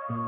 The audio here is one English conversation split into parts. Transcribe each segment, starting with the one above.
In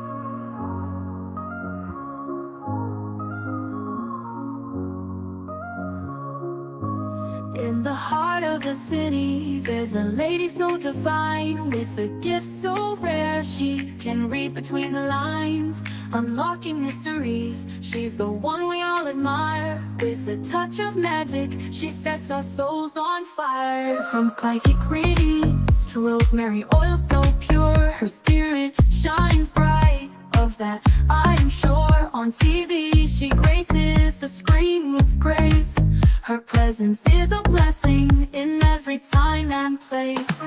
the heart of the city, there's a lady so divine, with a gift so rare she can read between the lines, unlocking mysteries. She's the one we all admire. With a touch of magic, she sets our souls on fire. From psychic readings to rosemary oil so pure, her spirit shines bright, of that I am sure. On TV she graces the screen with grace. Her presence is a blessing in every time and place.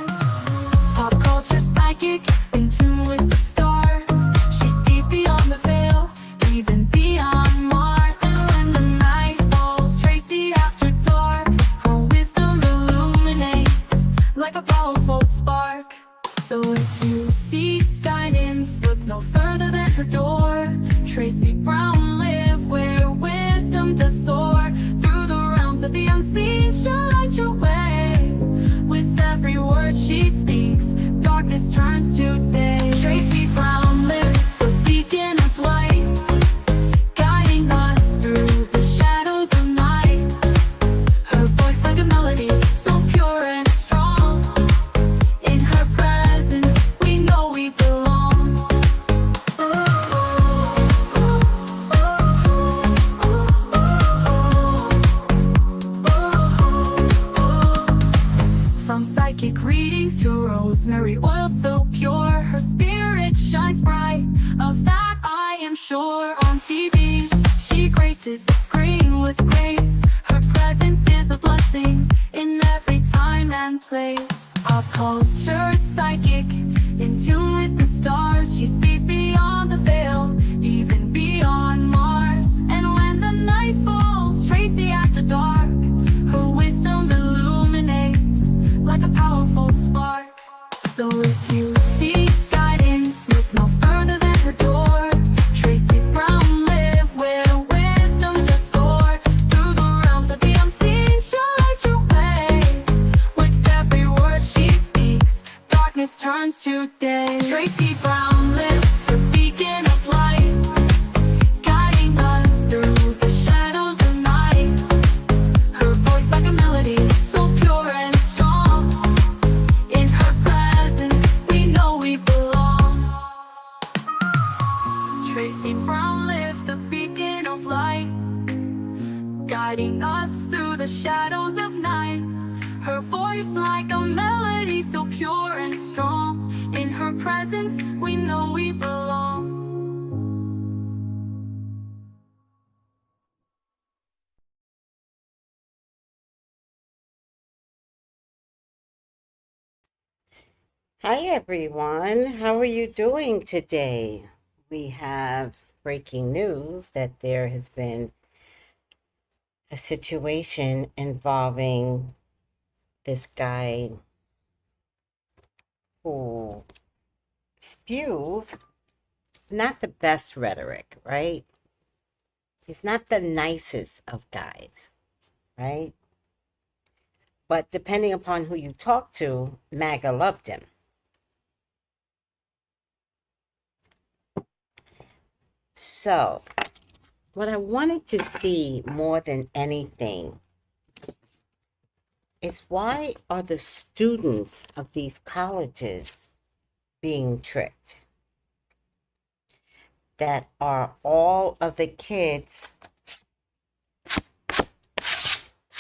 Pop culture psychic, in tune with the stars. She sees beyond the veil, even beyond Mars. And when the night falls, Tracy after dark, her wisdom illuminates like a powerful spark. So if you seek guidance, look no further than her door. Tracy Brown live where wisdom does soar. Through the realms of the unseen, she'll light your way. With every word she speaks, darkness turns to day. Tracy Brown live, the beacon of light, guiding us through the shadows of night. Her voice like a melody, so pure and strong. In her presence, we know we belong. From psychic readings to rosemary oil so pure, her spirit shines bright, of that I am sure. On TV, she graces the screen with grace. Her presence is a blessing in every time and place. Pop culture psychic, in tune with the stars. She sees beyond the veil, even beyond Mars. And when the night falls, Tracy after dark, her wisdom illuminates like a powerful spark. So if you seek guidance, look no further than her door. Tracy Brown live where wisdom does soar. Through the realms of the unseen, she'll light your way. With every word she speaks, darkness turns to day. Tracy Brown live, the beacon of light, guiding us through the shadows of night. Her voice like a melody, so pure and strong. In her presence, we know we belong. Tracy Brown live, the beacon of light, guiding us through the shadows of night. Her voice like a melody, so pure and strong. In her presence, we know we belong. Hi everyone, how are you doing today? We have breaking news that there has been a situation involving this guy who spews not the best rhetoric, right? He's not the nicest of guys, right? But depending upon who you talk to, MAGA loved him. So, what I wanted to see more than anything is, why are the students of these colleges being tricked? That are all of the kids,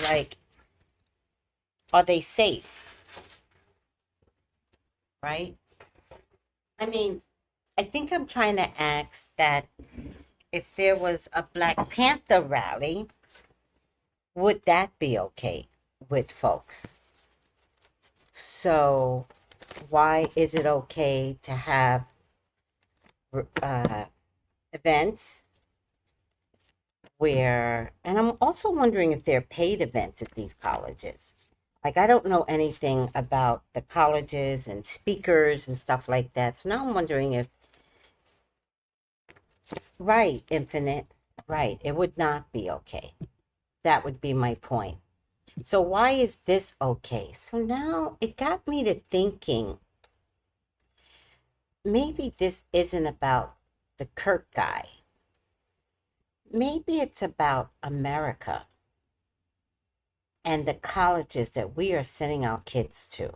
like, are they safe? Right? I mean, I think I'm trying to ask that if there was a Black Panther rally, would that be okay with folks? So why is it okay to have events where, and I'm also wondering if they're paid events at these colleges. Like, I don't know anything about the colleges and speakers and stuff like that. So now I'm wondering if, right, Infinite, right, it would not be okay. That would be my point. So why is this okay? So now it got me to thinking, maybe this isn't about the Kirk guy. Maybe it's about America and the colleges that we are sending our kids to.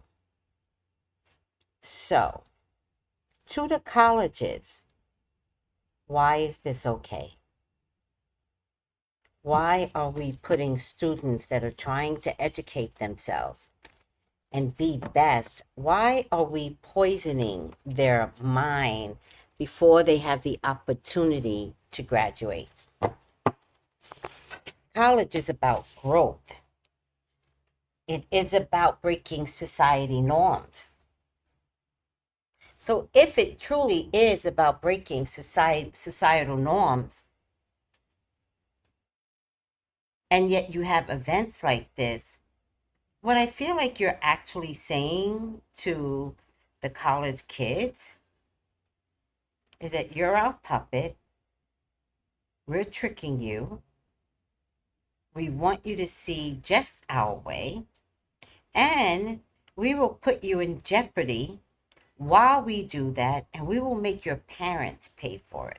So, to the colleges, why is this okay? Why are we putting students that are trying to educate themselves and be best, why are we poisoning their mind before they have the opportunity to graduate? College is about growth. It is about breaking society norms. So if it truly is about breaking societal norms, and yet you have events like this, what I feel like you're actually saying to the college kids is that you're our puppet. We're tricking you. We want you to see just our way. And we will put you in jeopardy while we do that. And we will make your parents pay for it.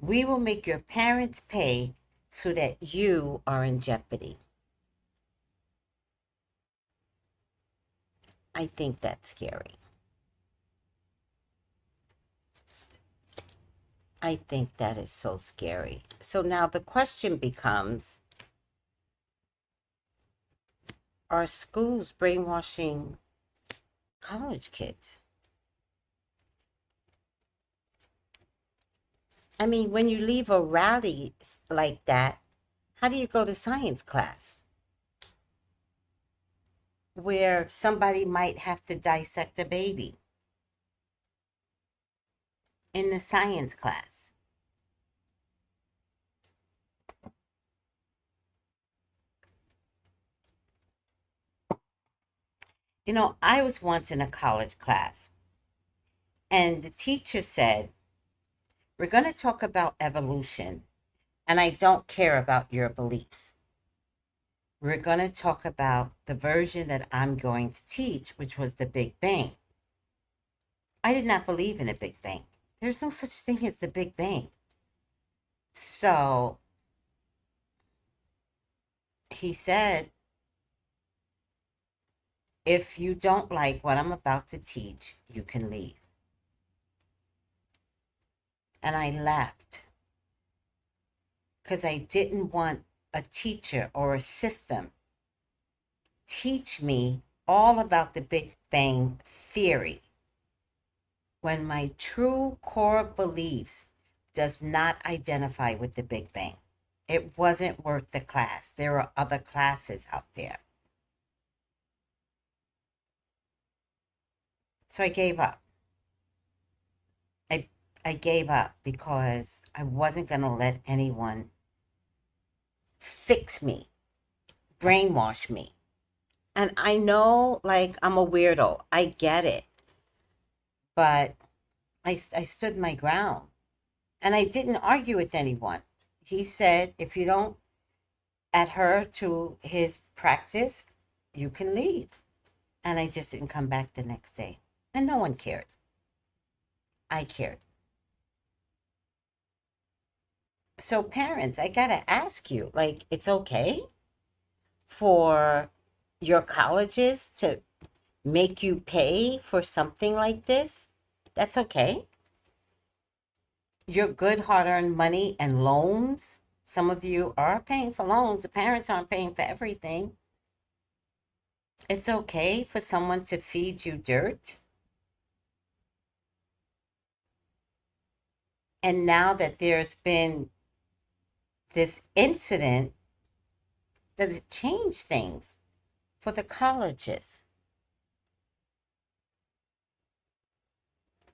We will make your parents pay so that you are in jeopardy. I think that's scary. I think that is so scary. So now the question becomes, are schools brainwashing college kids? I mean, when you leave a rally like that, how do you go to science class where somebody might have to dissect a baby in the science class? You know, I was once in a college class, and the teacher said, we're going to talk about evolution, and I don't care about your beliefs. We're going to talk about the version that I'm going to teach, which was the Big Bang. I did not believe in a Big Bang. There's no such thing as the Big Bang. So he said, if you don't like what I'm about to teach, you can leave. And I left because I didn't want a teacher or a system teach me all about the Big Bang theory when my true core beliefs does not identify with the Big Bang. It wasn't worth the class. There are other classes out there. So I gave up. I gave up because I wasn't going to let anyone fix me, brainwash me. And I know, like, I'm a weirdo. I get it. But I stood my ground. And I didn't argue with anyone. He said, if you don't adhere to his practice, you can leave. And I just didn't come back the next day. And no one cared. I cared. So parents, I gotta ask you, like, it's okay for your colleges to make you pay for something like this? That's okay. Your good hard-earned money and loans. Some of you are paying for loans. The parents aren't paying for everything. It's okay for someone to feed you dirt. And now that there's been this incident, does it change things for the colleges?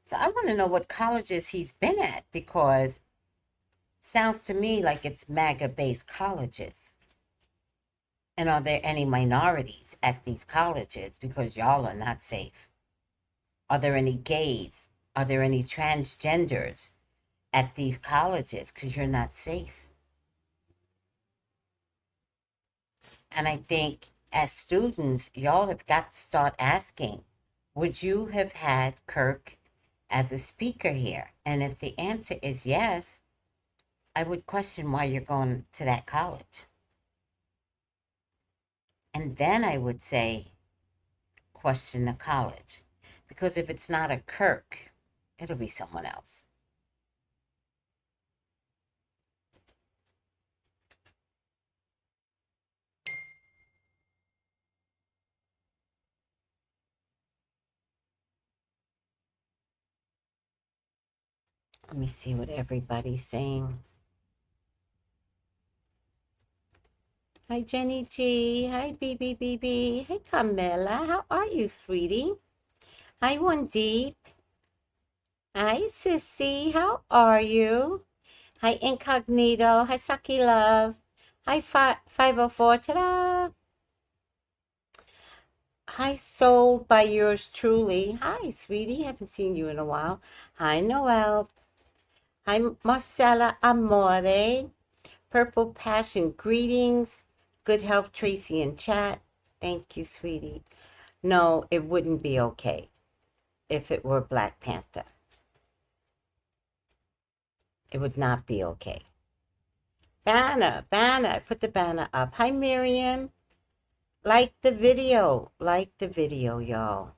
So I want to know what colleges he's been at, because it sounds to me like it's MAGA-based colleges. And are there any minorities at these colleges? Because y'all are not safe. Are there any gays? Are there any transgenders at these colleges? Because you're not safe. And I think as students, y'all have got to start asking, Would you have had Kirk as a speaker here? And if the answer is yes, I would question why you're going to that college. And then I would say, question the college. Because if it's not a Kirk, it'll be someone else. Let me see what everybody's saying. Hi, Jenny G. Hi, BB. Hey, Camilla. How are you, sweetie? Hi, One Deep. Hi, Sissy. How are you? Hi, Incognito. Hi, Saki Love. Hi, 504. Ta-da! Hi, Sold by yours truly. Hi, sweetie. Haven't seen you in a while. Hi, Noel. Hi, Marcella Amore. Purple Passion. Greetings. Good health, Tracy in chat. Thank you, sweetie. No, it wouldn't be okay if it were Black Panther. It would not be okay. Banner. I put the banner up. Hi, Miriam. Like the video, y'all.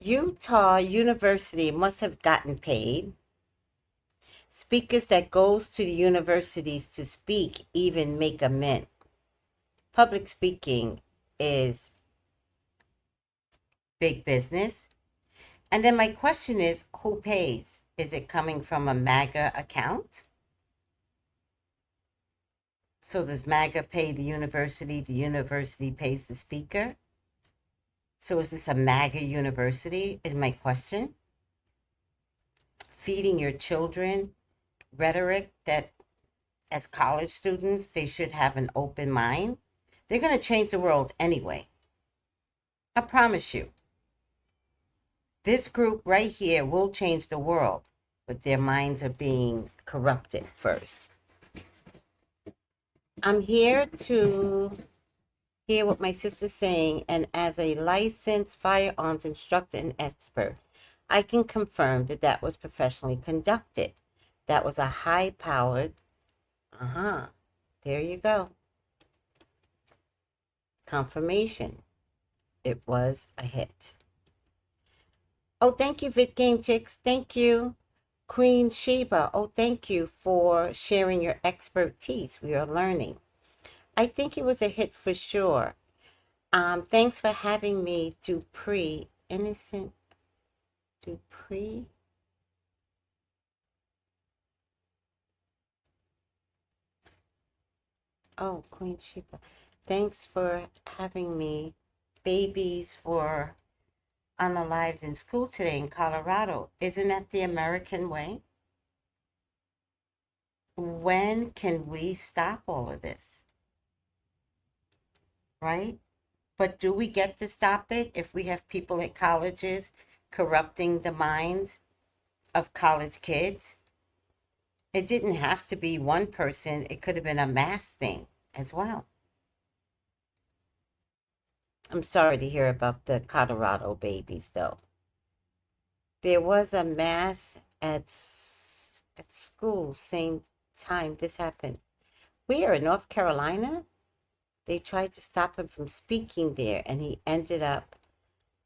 Utah University must have gotten paid. Speakers that goes to the universities to speak even make a mint. Public speaking is big business. And then my question is, who pays? Is it coming from a MAGA account? So does MAGA pay the university pays the speaker? So is this a MAGA university, is my question? Feeding your children rhetoric that as college students, they should have an open mind. They're going to change the world anyway. I promise you. This group right here will change the world, but their minds are being corrupted first. I'm here to hear what my sister's saying, and as a licensed firearms instructor and expert, I can confirm that that was professionally conducted. That was a high-powered, there you go. Confirmation. It was a hit. Oh, thank you, Vid Game Chicks. Thank you. Queen Sheba. Oh, thank you for sharing your expertise. We are learning. I think it was a hit for sure. Thanks for having me, Dupree. Innocent Dupree. Oh, Queen Sheba. Thanks for having me. Babies were unalived in school today in Colorado. Isn't that the American way? When can we stop all of this? Right? But do we get to stop it if we have people at colleges corrupting the minds of college kids? It didn't have to be one person. It could have been a mass thing as well. I'm sorry to hear about the Colorado babies, though. There was a mass at school same time this happened. Where, in North Carolina? They tried to stop him from speaking there, and he ended up,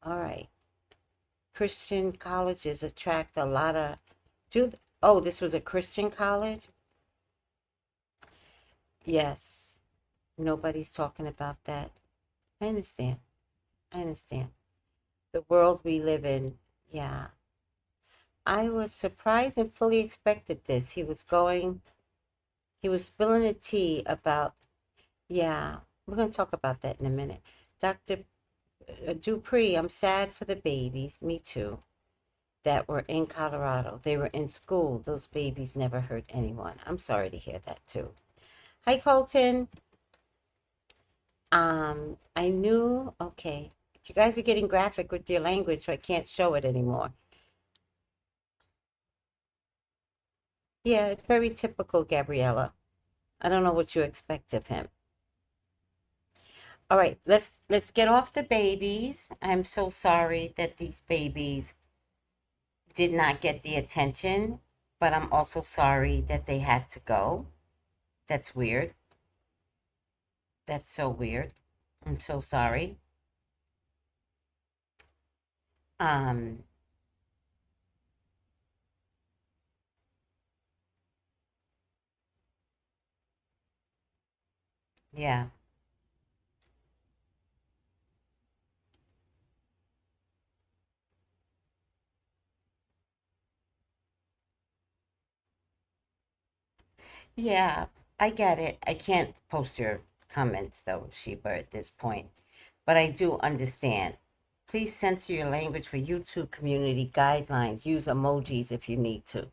all right. Christian colleges attract a lot of, oh, this was a Christian college? Yes. Nobody's talking about that. I understand. The world we live in, yeah. I was surprised and fully expected this. He was spilling the tea about, yeah, we're going to talk about that in a minute. Dr. Dupree, I'm sad for the babies, me too, that were in Colorado. They were in school. Those babies never hurt anyone. I'm sorry to hear that too. Hi, Colton. I knew, okay. You guys are getting graphic with your language, so I can't show it anymore. Yeah, it's very typical, Gabriella. I don't know what you expect of him. All right, let's get off the babies. I'm so sorry that these babies did not get the attention, but I'm also sorry that they had to go. That's weird. That's so weird. I'm so sorry. Um, yeah. Yeah, I get it. I can't post your comments though, Sheba, at this point. But I do understand. Please censor your language for YouTube community guidelines. Use emojis if you need to.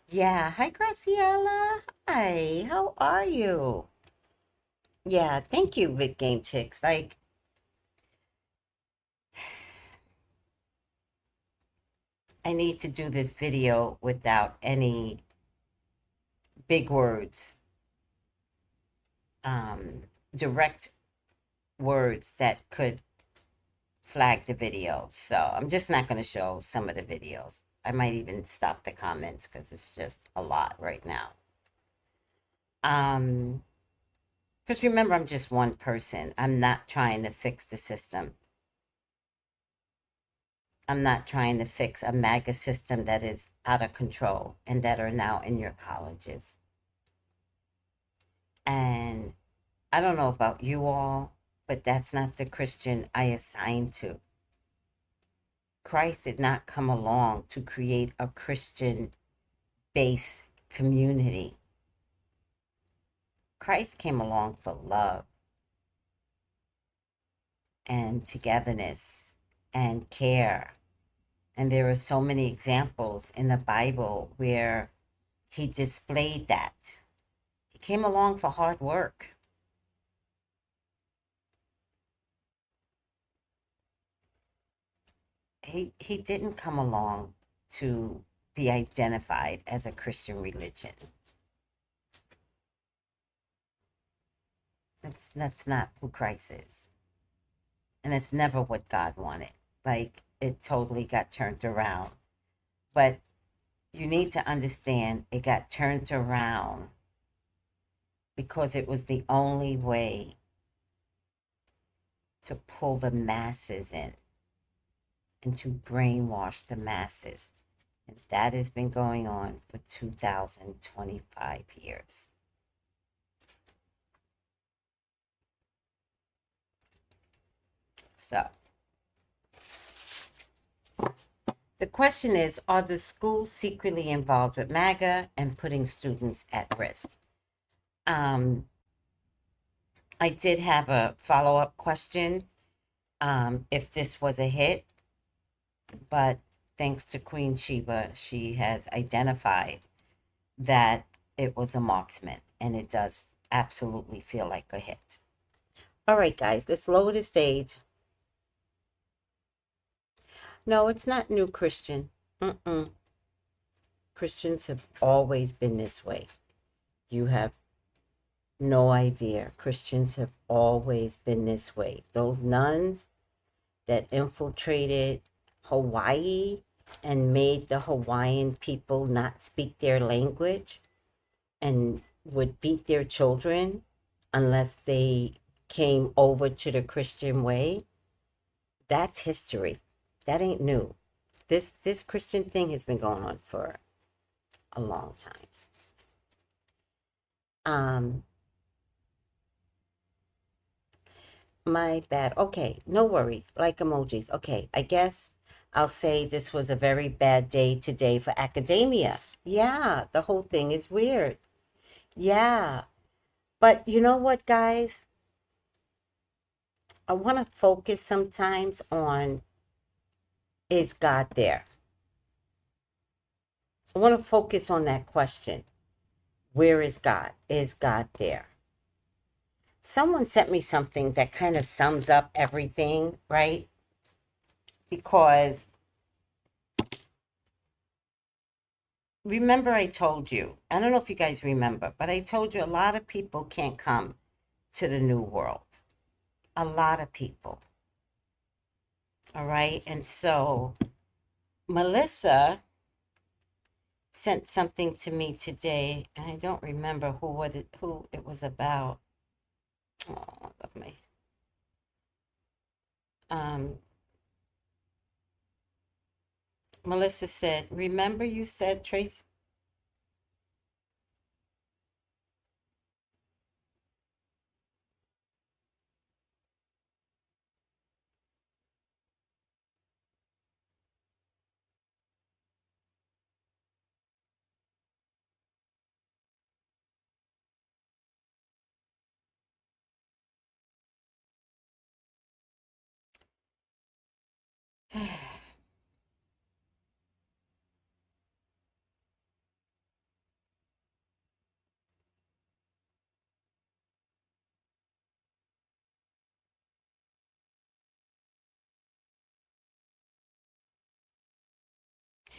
Yeah. Hi, Graciela. Hi. How are you? Yeah. Thank you, Vid Game Chicks. Like, I need to do this video without any big words, um, direct words that could flag the video. So I'm just not going to show some of the videos. I might even stop the comments because it's just a lot right now. Because remember, I'm just one person. I'm not trying to fix the system. I'm not trying to fix a MAGA system that is out of control and that are now in your colleges. And I don't know about you all, but that's not the Christian I assigned to. Christ did not come along to create a Christian based community. Christ came along for love and togetherness and care. And there are so many examples in the Bible where he displayed that. He came along for hard work. He didn't come along to be identified as a Christian religion. That's not who Christ is. And it's never what God wanted. Like, it totally got turned around. But you need to understand it got turned around because it was the only way to pull the masses in and to brainwash the masses. And that has been going on for 2025 years. So, the question is, are the schools secretly involved with MAGA and putting students at risk? I did have a follow-up question if this was a hit, but thanks to Queen Sheba, she has identified that it was a marksman, and it does absolutely feel like a hit. All right, guys, let's lower the stage. No, it's not new, Christian. Christians have always been this way. You have no idea. Christians have always been this way. Those nuns that infiltrated Hawaii and made the Hawaiian people not speak their language and would beat their children unless they came over to the Christian way. That's history. That ain't new. This Christian thing has been going on for a long time. My bad. Okay, no worries. Like emojis. Okay, I guess I'll say this was a very bad day today for academia. Yeah, the whole thing is weird. Yeah. But you know what, guys? I want to focus sometimes on, is God there? I want to focus on that question. Where is God? Is God there? Someone sent me something that kind of sums up everything, right? Because remember, I told you, I don't know if you guys remember, but I told you a lot of people can't come to the new world. a lot of people. All right. And so Melissa sent something to me today, and I don't remember who it was about. Oh, love me. Um, Melissa said, "Remember you said Trace."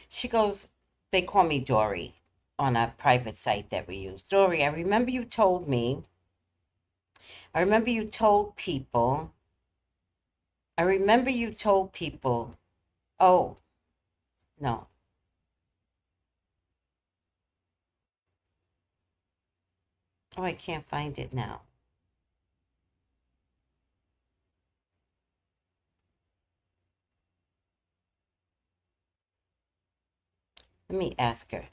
She goes, they call me Dory on a private site that we use. Dory, I remember you told people, I remember you told people, oh, no, oh, I can't find it now. Let me ask her.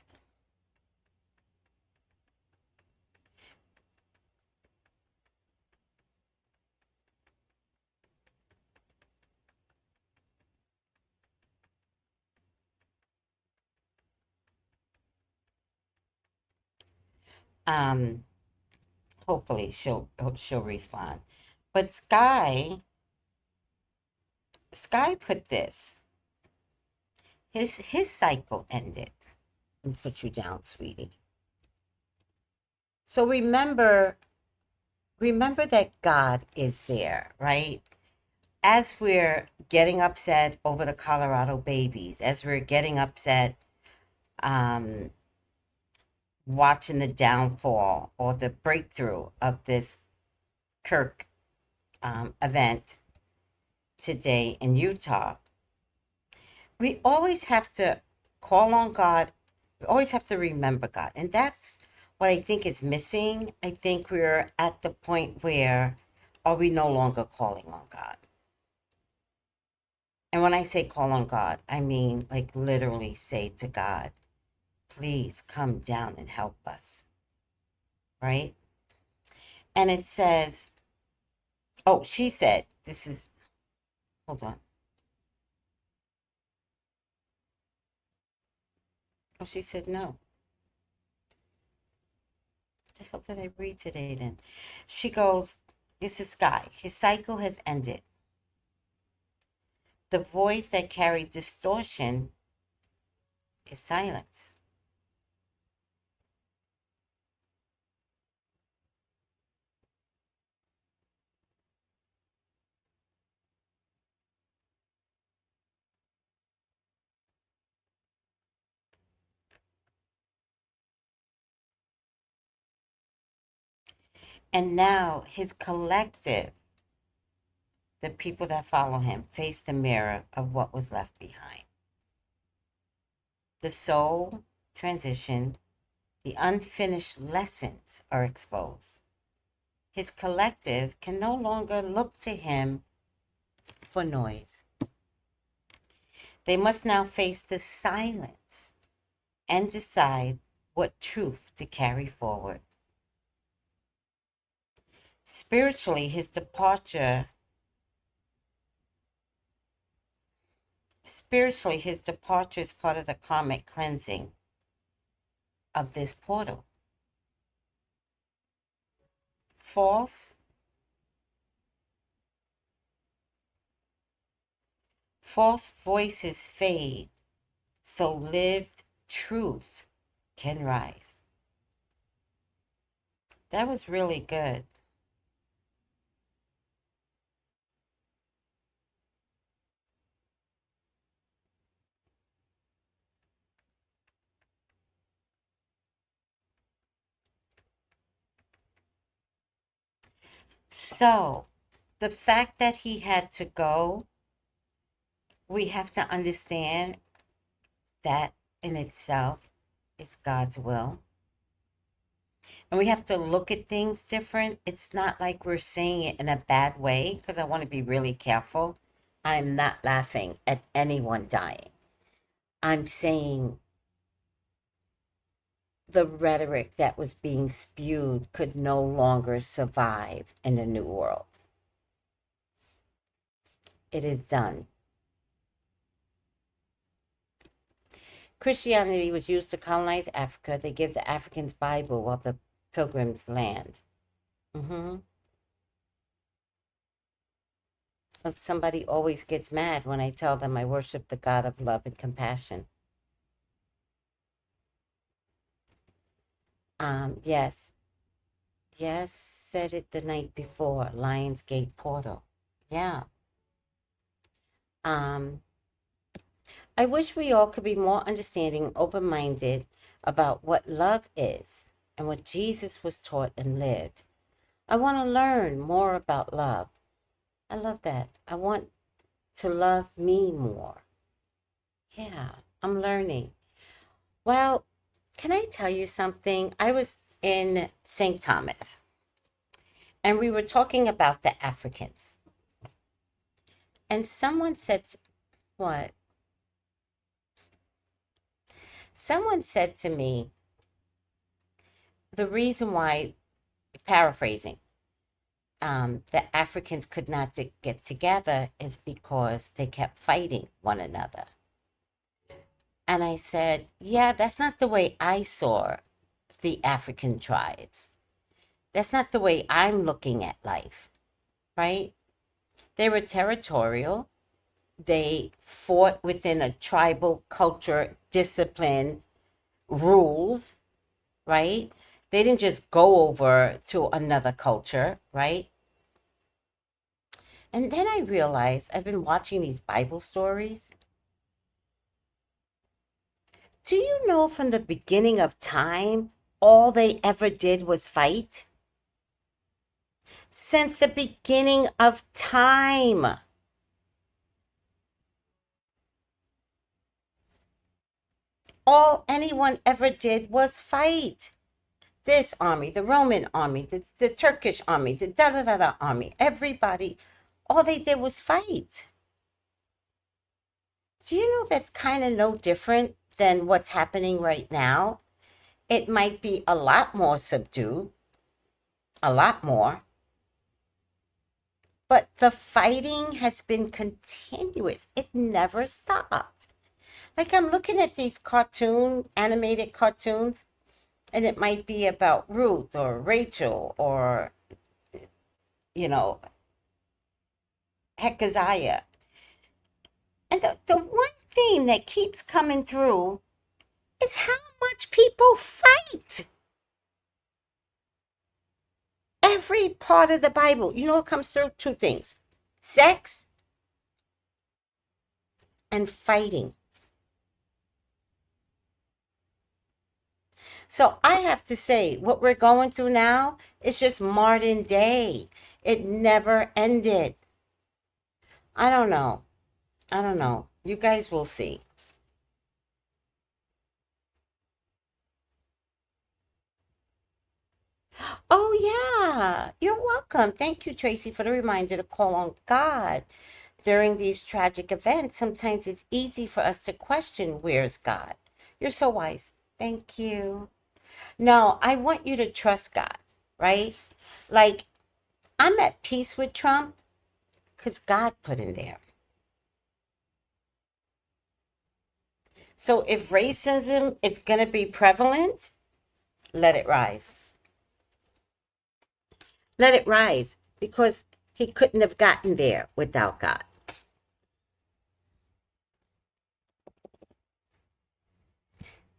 Um, Hopefully she'll respond. But Sky put this. His cycle ended. Let me put you down, sweetie. So remember that God is there, right? As we're getting upset over the Colorado babies, as we're getting upset um, watching the downfall or the breakthrough of this Kirk event today in Utah, we always have to call on God. We always have to remember God. And that's what I think is missing. I think we're at the point where are we no longer calling on God? And when I say call on God, I mean like literally say to God, please come down and help us, right? And it says, oh, she said, this is, hold on. Oh, she said no. What the hell did I read today then? She goes, this is Sky. His cycle has ended. The voice that carried distortion is silence. And now his collective, the people that follow him, face the mirror of what was left behind. The soul transitioned, the unfinished lessons are exposed. His collective can no longer look to him for noise. They must now face the silence and decide what truth to carry forward. Spiritually, his departure is part of the karmic cleansing of this portal. False false voices fade, so lived truth can rise. That was really good. So, The fact that he had to go, we have to understand that in itself is God's will. And we have to look at things different. It's not like we're saying it in a bad way, because I want to be really careful. I'm not laughing at anyone dying. I'm saying the rhetoric that was being spewed could no longer survive in the New World. It is done. Christianity was used to colonize Africa. They give the Africans Bible while the pilgrims land. Somebody always gets mad when I tell them I worship the God of love and compassion. Yes. Yes, said it the night before. Lionsgate Portal. Yeah. I wish we all could be more understanding, open-minded about what love is and what Jesus was taught and lived. I want to learn more about love. I love that. I want to love me more. Yeah, I'm learning. Well, can I tell you something? I was in St. Thomas, and we were talking about the Africans. And someone said, what? Someone said to me, the reason why, paraphrasing, the Africans could not get together is because they kept fighting one another. And I said, yeah, that's not the way I saw the African tribes. That's not the way I'm looking at life, right? They were territorial. They fought within a tribal culture, discipline, rules, right? They didn't just go over to another culture, right? And then I realized I've been watching these Bible stories. Do you know from the beginning of time, all they ever did was fight? Since the beginning of time. All anyone ever did was fight. This army, the Roman army, the Turkish army, the da-da-da-da army, everybody, all they did was fight. Do you know that's kind of no different than what's happening right now? It might be a lot more subdued, a lot more. But the fighting has been continuous. It never stopped. Like I'm looking at these animated cartoons, and it might be about Ruth or Rachel or, Hezekiah. And the one thing that keeps coming through is how much people fight. Every part of the Bible, what comes through? Two things: sex and fighting. So I have to say, what we're going through now is just modern day. It never ended. I don't know. You guys will see. Oh, yeah. You're welcome. Thank you, Tracy, for the reminder to call on God. During these tragic events, sometimes it's easy for us to question, where's God? You're so wise. Thank you. No, I want you to trust God, right? Like, I'm at peace with Trump because God put him there. So if racism is going to be prevalent, let it rise. Let it rise, because he couldn't have gotten there without God.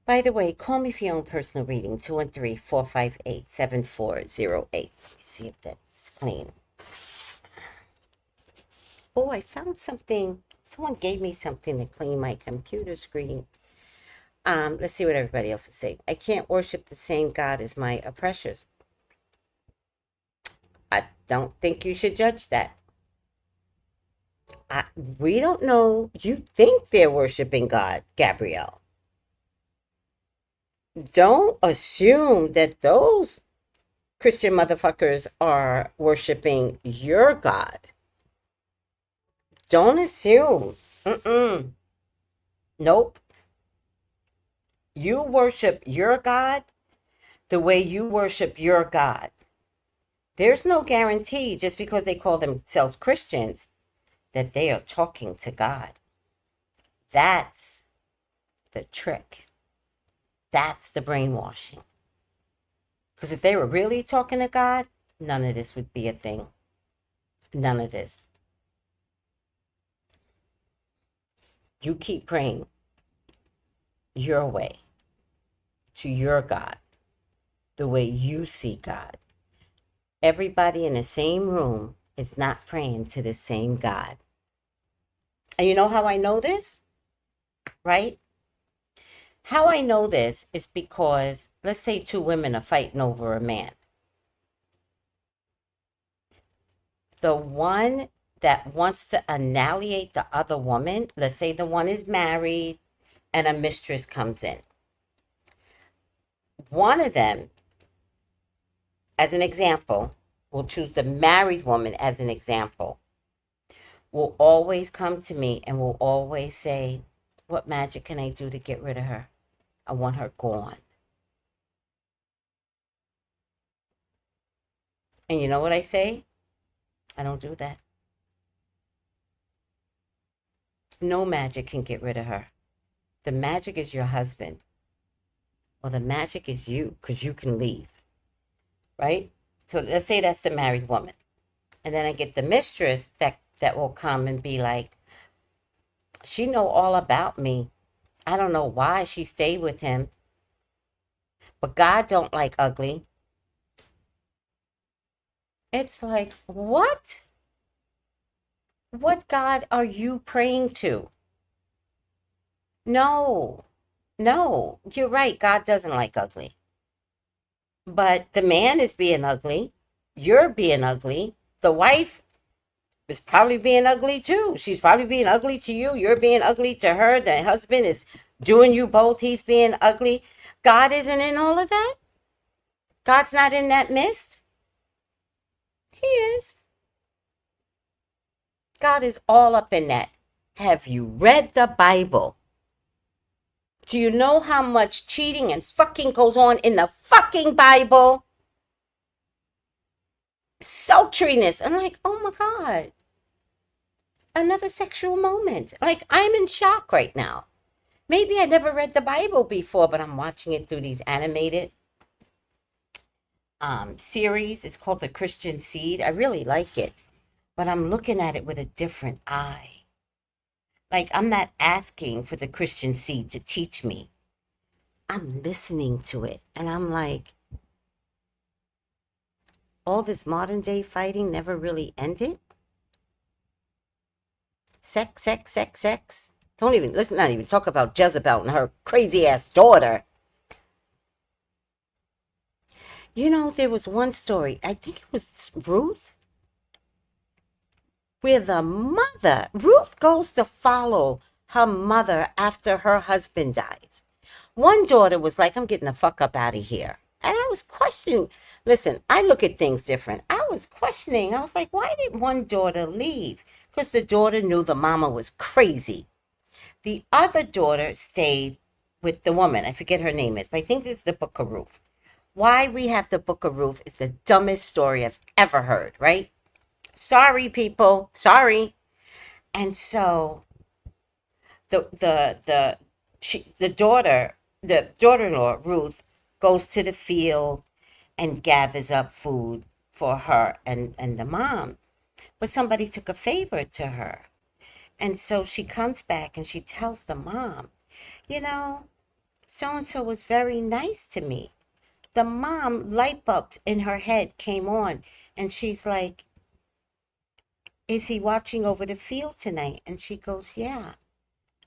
By the way, call me for your own personal reading, 213-458-7408. See if that's clean. Oh, I found something. Someone gave me something to clean my computer screen. Let's see what everybody else is saying. I can't worship the same God as my oppressors. I don't think you should judge that. We don't know. You think they're worshiping God, Gabrielle. Don't assume that those Christian motherfuckers are worshiping your God. Don't assume. Mm-mm. Nope. You worship your God the way you worship your God. There's no guarantee just because they call themselves Christians that they are talking to God. That's the trick. That's the brainwashing. Because if they were really talking to God, none of this would be a thing. None of this. You keep praying your way to your God, the way you see God. Everybody in the same room is not praying to the same God. And you know how I know this, right? How I know this is because, let's say two women are fighting over a man. The one that wants to annihilate the other woman, let's say the one is married and a mistress comes in. One of them, as an example, we'll choose the married woman as an example, will always come to me and will always say, what magic can I do to get rid of her? I want her gone. And you know what I say? I don't do that. No magic can get rid of her. The magic is your husband. Or the magic is you, because you can leave. Right? So let's say that's the married woman. And then I get the mistress that will come and be like, she know all about me. I don't know why she stayed with him. But God don't like ugly. It's like, what? What God are you praying to? No, no, you're right. God doesn't like ugly. But the man is being ugly. You're being ugly. The wife is probably being ugly too. She's probably being ugly to you. You're being ugly to her. The husband is doing you both. He's being ugly. God isn't in all of that. God's not in that mist. He is. God is all up in that. Have you read the Bible? Do you know how much cheating and fucking goes on in the fucking Bible? Sultriness. I'm like, oh my God. Another sexual moment. Like, I'm in shock right now. Maybe I never read the Bible before, but I'm watching it through these animated series. It's called The Christian Seed. I really like it, but I'm looking at it with a different eye. Like, I'm not asking for the Christian Seed to teach me. I'm listening to it, and I'm like, all this modern day fighting never really ended. Sex, sex, sex, sex. Don't even, let's not even talk about Jezebel and her crazy ass daughter. You know, there was one story, I think it was Ruth, where the mother, Ruth goes to follow her mother after her husband dies. One daughter was like, I'm getting the fuck up out of here. And I was questioning. Listen, I look at things different. I was questioning. I was like, why did one daughter leave? Because the daughter knew the mama was crazy. The other daughter stayed with the woman. I forget her name is, but I think this is the Book of Ruth. Why we have the Book of Ruth is the dumbest story I've ever heard, right? Sorry, people. Sorry. And so the daughter-in-law, Ruth, goes to the field and gathers up food for her and the mom. But somebody took a favor to her. And so she comes back and she tells the mom, you know, so-and-so was very nice to me. The mom, light bulb in her head came on, and she's like, is he watching over the field tonight? And she goes, yeah.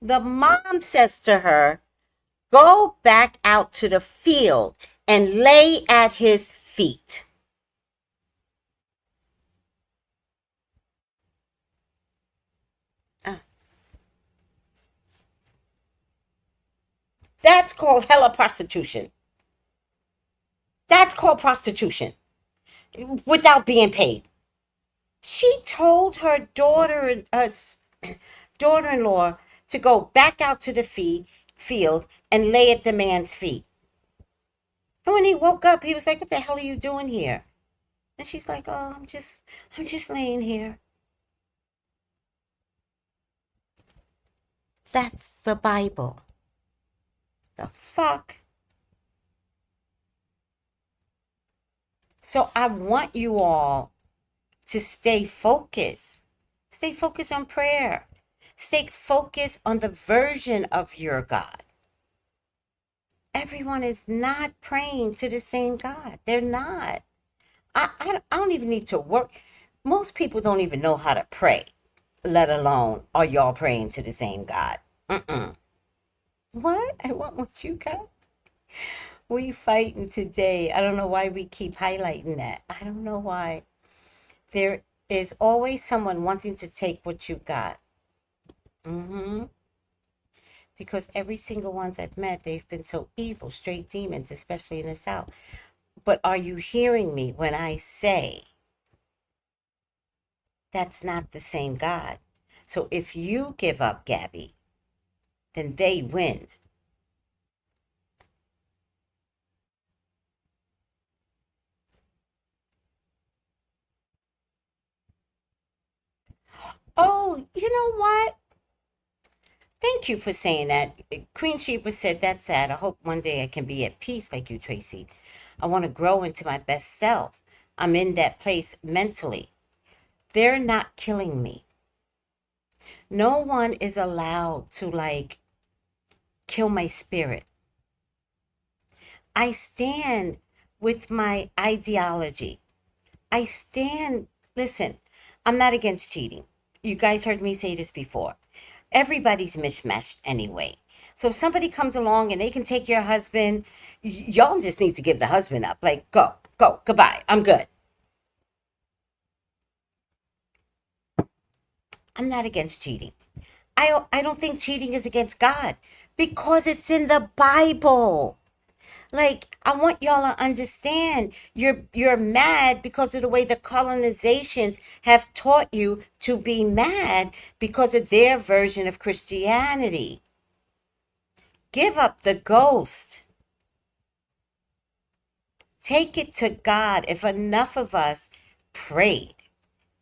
The mom says to her, go back out to the field and lay at his feet. That's called hella prostitution. That's called prostitution without being paid. She told her daughter-in-law to go back out to the field and lay at the man's feet. And when he woke up, he was like, "What the hell are you doing here?" And she's like, "Oh, I'm just laying here." That's the Bible. The fuck? So I want you all to stay focused. Stay focused on prayer. Stay focused on the version of your God. Everyone is not praying to the same God. They're not. I don't even need to work. Most people don't even know how to pray, let alone are y'all praying to the same God. Mm-mm. What? I want what you got. We fighting today. I don't know why we keep highlighting that. I don't know why. There is always someone wanting to take what you got. Mm-hmm. Because every single ones I've met, they've been so evil, straight demons, especially in the South. But are you hearing me when I say that's not the same God? So if you give up, Gabby, then they win. Oh, you know what? Thank you for saying that. Queen Sheba said, "That's sad. I hope one day I can be at peace like you, Tracy. I want to grow into my best self. I'm in that place mentally. They're not killing me. No one is allowed to kill my spirit. I stand with my ideology. I stand, listen, I'm not against cheating. You guys heard me say this before. Everybody's mismatched anyway. So if somebody comes along and they can take your husband, y'all just need to give the husband up. Like, go, go, goodbye. I'm good. I'm not against cheating. I don't think cheating is against God because it's in the Bible. Like, I want y'all to understand you're mad because of the way the colonizations have taught you to be mad because of their version of Christianity. Give up the ghost. Take it to God. If enough of us prayed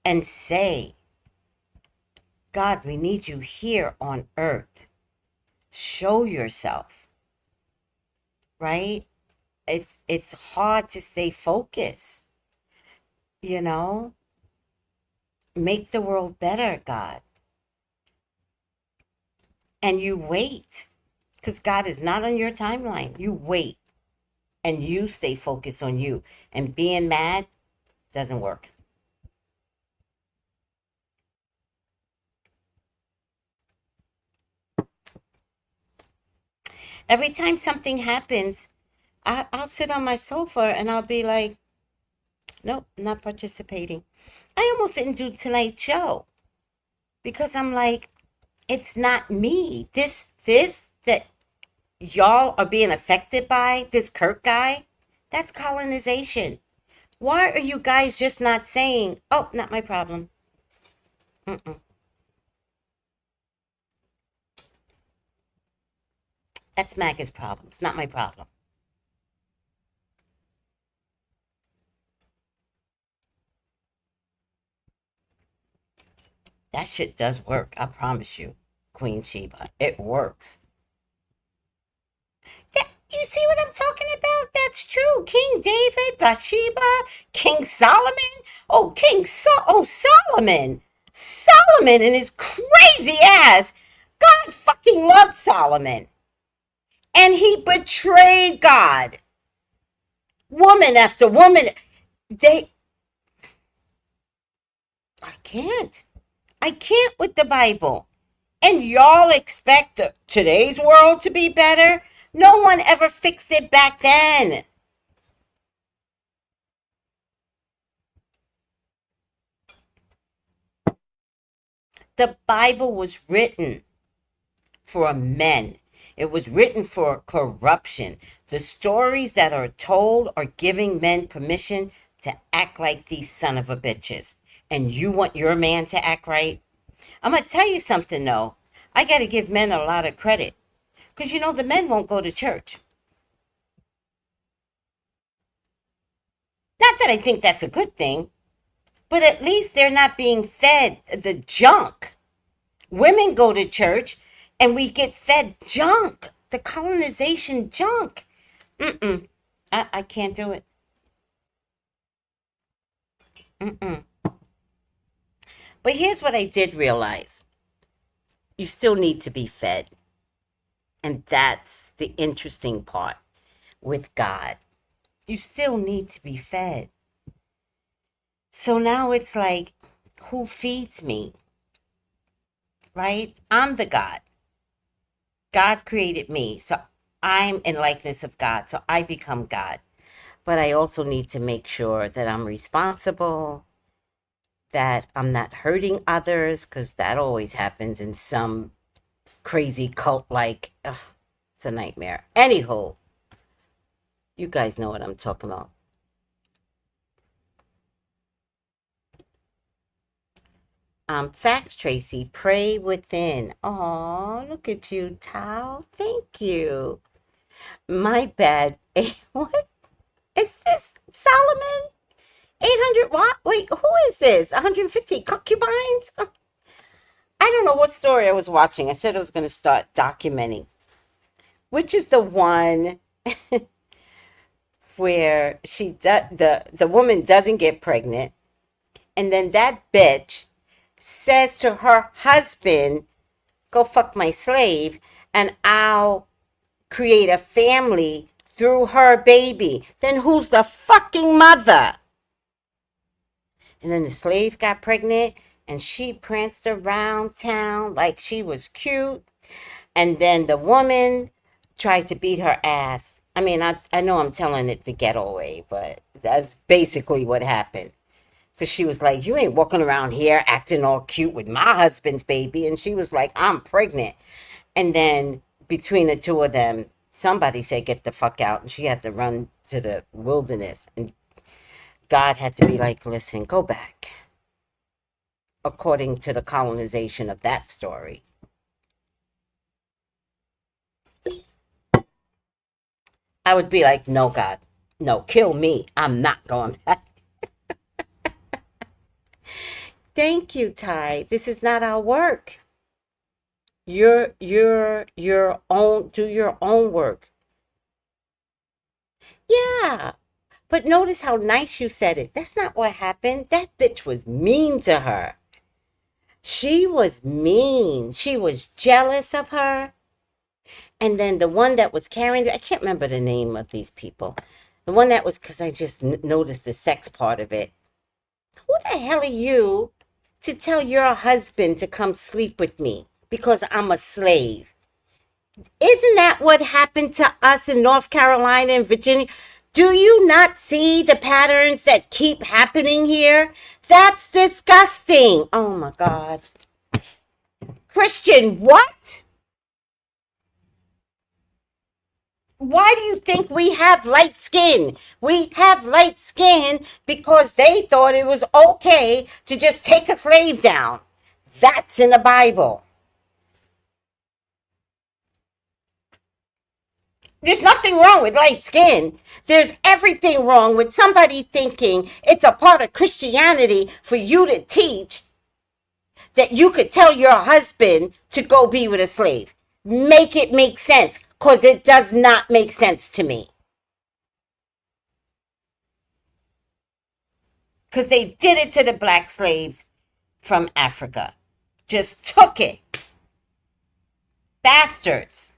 and say, "God, we need you here on earth. Show yourself." Right? It's hard to stay focused, you know? Make the world better, God. And you wait. Because God is not on your timeline. You wait. And you stay focused on you. And being mad doesn't work. Every time something happens, I'll sit on my sofa and I'll be like, "Nope, not participating." I almost didn't do tonight's show because I'm like, it's not me. This that y'all are being affected by, this Kirk guy, that's colonization. Why are you guys just not saying, "Oh, not my problem"? Mm-mm. That's MAGA's problem. It's not my problem. That shit does work. I promise you, Queen Sheba. It works. You see what I'm talking about? That's true. King David, Bathsheba, King Solomon. Oh, Solomon. Solomon and his crazy ass. God fucking loved Solomon. And he betrayed God. Woman after woman. They, I can't. I can't with the Bible. And y'all expect today's world to be better? No one ever fixed it back then. The Bible was written for men. It was written for corruption. The stories that are told are giving men permission to act like these son of a bitches. And you want your man to act right? I'm going to tell you something, though. I got to give men a lot of credit. Because, the men won't go to church. Not that I think that's a good thing, but at least they're not being fed the junk. Women go to church and we get fed junk, the colonization junk. Mm-mm. I can't do it. Mm-mm. But here's what I did realize. You still need to be fed. And that's the interesting part with God. You still need to be fed. So now it's like, who feeds me? Right? I'm the God. God created me. So I'm in likeness of God. So I become God. But I also need to make sure that I'm responsible, that I'm not hurting others, because that always happens in some crazy cult like, it's a nightmare. Anywho, you guys know what I'm talking about. Facts, Tracy. Pray within. Oh, look at you, Tao. Thank you. My bad. What is this? Solomon? 800 what? Wait, who is this? 150 concubines? I don't know what story I was watching. I said I was going to start documenting. Which is the one where the woman doesn't get pregnant, and then that bitch says to her husband, go fuck my slave and I'll create a family through her baby. Then who's the fucking mother? And then the slave got pregnant and she pranced around town like she was cute. And then the woman tried to beat her ass. I mean, I know I'm telling it the ghetto way, but that's basically what happened. Because she was like, you ain't walking around here acting all cute with my husband's baby. And she was like, I'm pregnant. And then between the two of them, somebody said, get the fuck out. And she had to run to the wilderness. And God had to be like, listen, go back. According to the colonization of that story. I would be like, no, God. No, kill me. I'm not going back. Thank you, Ty. This is not our work. Your own, do your own work. Yeah. But notice how nice you said it. That's not what happened. That bitch was mean to her. She was mean. She was jealous of her. And then the one that was carrying, I can't remember the name of these people. The one that was, because I just noticed the sex part of it. Who the hell are you to tell your husband to come sleep with me because I'm a slave? Isn't that what happened to us in North Carolina and Virginia? Do you not see the patterns that keep happening here? That's disgusting. Oh my God. Christian, what? Why do you think we have light skin? We have light skin because they thought it was okay to just take a slave down. That's in the Bible. There's nothing wrong with light skin. There's everything wrong with somebody thinking it's a part of Christianity for you to teach that you could tell your husband to go be with a slave. Make it make sense, because it does not make sense to me. Because they did it to the black slaves from Africa. Just took it. Bastards.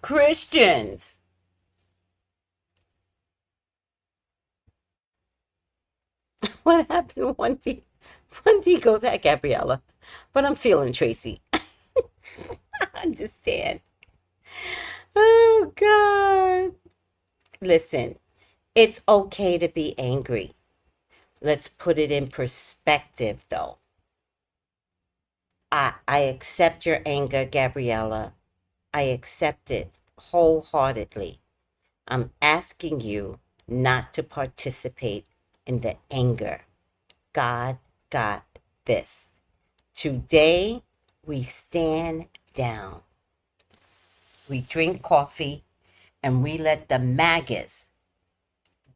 Christians. What happened? One D goes at Gabriella. But I'm feeling Tracy. I understand. Oh, God. Listen, it's okay to be angry. Let's put it in perspective, though. I accept your anger, Gabriella. I accept it wholeheartedly. I'm asking you not to participate in the anger. God got this. Today, we stand down. We drink coffee and we let the MAGAs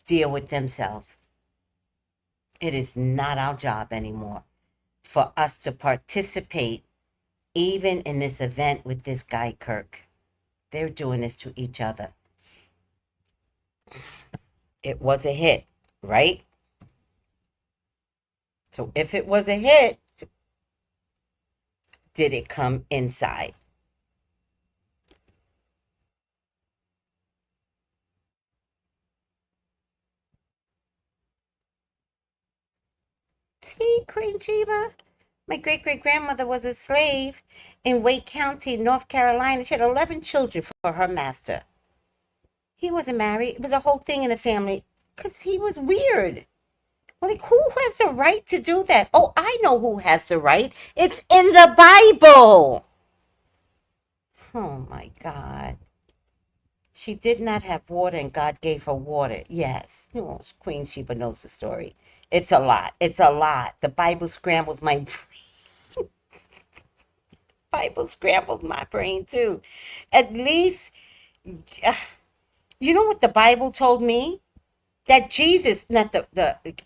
deal with themselves. It is not our job anymore for us to participate even in this event with this guy, Kirk. They're doing this to each other. It was a hit, right? So if it was a hit, did it come inside? See, Queen Sheba? My great great grandmother was a slave in Wake County, North Carolina. She had 11 children for her master. He wasn't married. It was a whole thing in the family because he was weird. Well, like, who has the right to do that? Oh, I know who has the right. It's in the Bible. Oh, my God. She did not have water and God gave her water. Yes. Oh, Queen Sheba knows the story. It's a lot. It's a lot. The Bible scrambles my Bible scrambled my brain too. At least, uh, you know what the Bible told me? That Jesus, not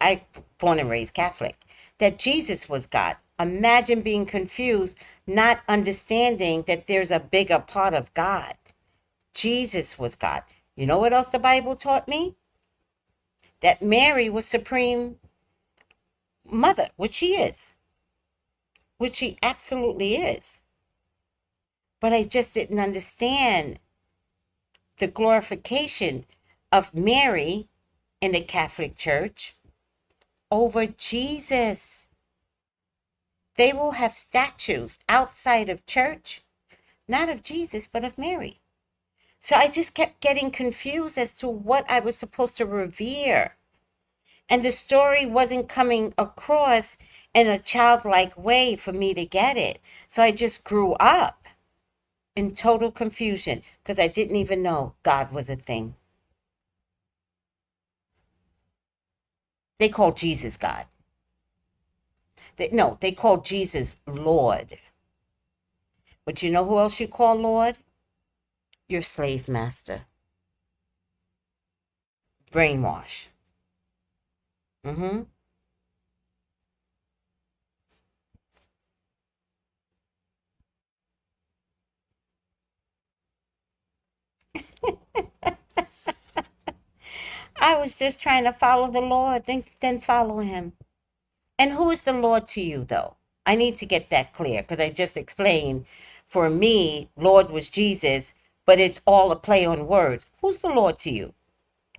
I born and raised Catholic, that Jesus was God. Imagine being confused, not understanding that there's a bigger part of God. Jesus was God. You know what else the Bible taught me? That Mary was supreme mother, which she is, which she absolutely is. But I just didn't understand the glorification of Mary in the Catholic Church over Jesus. They will have statues outside of church, not of Jesus, but of Mary. So I just kept getting confused as to what I was supposed to revere. And the story wasn't coming across in a childlike way for me to get it. So I just grew up in total confusion because I didn't even know God was a thing. They call Jesus God. No, they call Jesus Lord. But you know who else you call Lord? Your slave master. Brainwash. Mm-hmm. I was just trying to follow the Lord, then follow him. And who is the Lord to you, though? I need to get that clear because I just explained for me, Lord was Jesus, but it's all a play on words. Who's the Lord to you?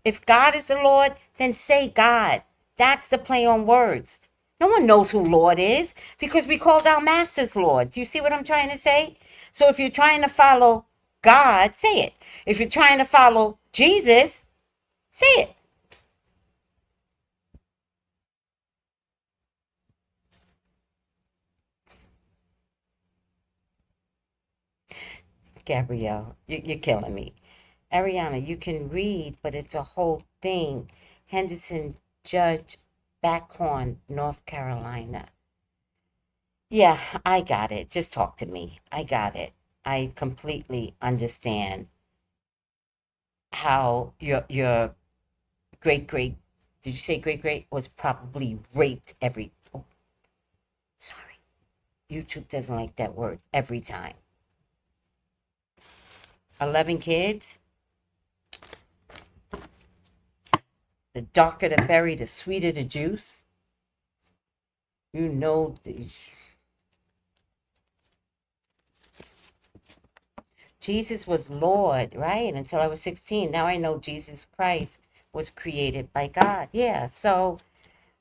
If God is the Lord, then say God. That's the play on words. No one knows who Lord is because we called our masters Lord. Do you see what I'm trying to say? So if you're trying to follow God, say it. If you're trying to follow Jesus, say it. Gabrielle, you're killing me. Ariana, you can read, but it's a whole thing. Henderson Judge, Backhorn, North Carolina. Yeah, I got it. Just talk to me. I got it. I completely understand how your great great, did you say great great, was probably raped every, oh, sorry. YouTube doesn't like that word every time. 11 kids. The darker the berry, the sweeter the juice. You know, Jesus was Lord, right? Until I was 16. Now I know Jesus Christ was created by God. Yeah, so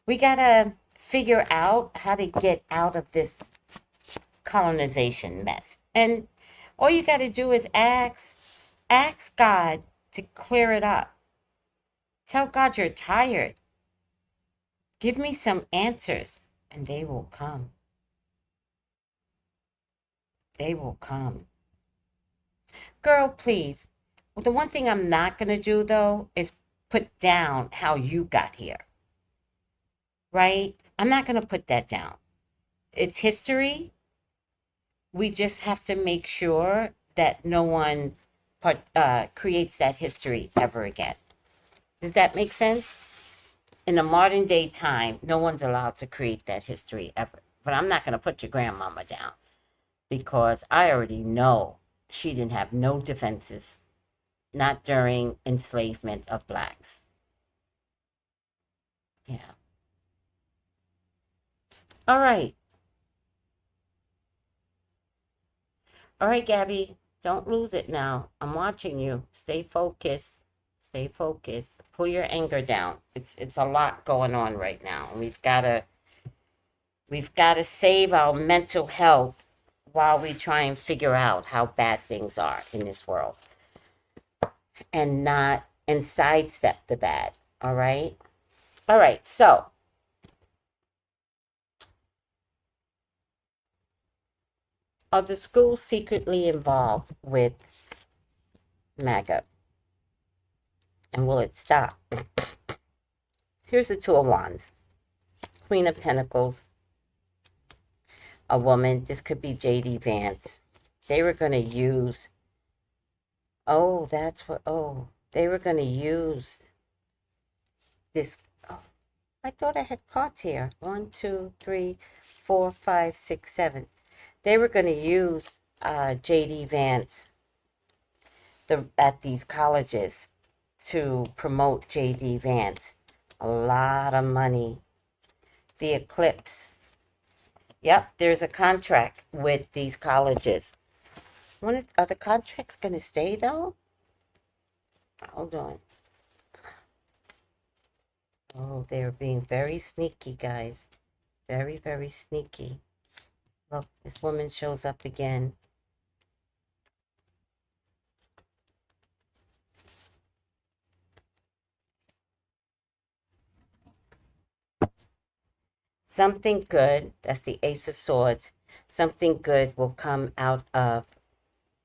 we got to figure out how to get out of this colonization mess. And all you got to do is ask God to clear it up. Tell God you're tired. Give me some answers and they will come. They will come. Girl, please. Well, the one thing I'm not going to do, though, is put down how you got here, right? I'm not going to put that down. It's history. We just have to make sure that no one creates that history ever again. Does that make sense? In a modern day time, no one's allowed to create that history ever. But I'm not going to put your grandmama down because I already know she didn't have no defenses, not during enslavement of blacks. Yeah. All right. All right, Gabby. Don't lose it now. I'm watching you. Stay focused. Stay focused. Pull your anger down. It's a lot going on right now. And we've got to save our mental health while we try and figure out how bad things are in this world. And sidestep the bad. All right? All right, so are the schools secretly involved with MAGA? And will it stop? Here's the Two of Wands. Queen of Pentacles. A woman. This could be J.D. Vance. They were going to use... Oh, that's what... Oh, they were going to use this... Oh, I thought I had cards here. 1, 2, 3, 4, 5, 6, 7. They were going to use J.D. Vance at these colleges to promote J.D. Vance. A lot of money. The eclipse. Yep, there's a contract with these colleges. Are the contracts going to stay, though? Hold on. Oh, they're being very sneaky, guys. Very, very sneaky. Look, this woman shows up again. Something good, that's the Ace of Swords, something good will come out of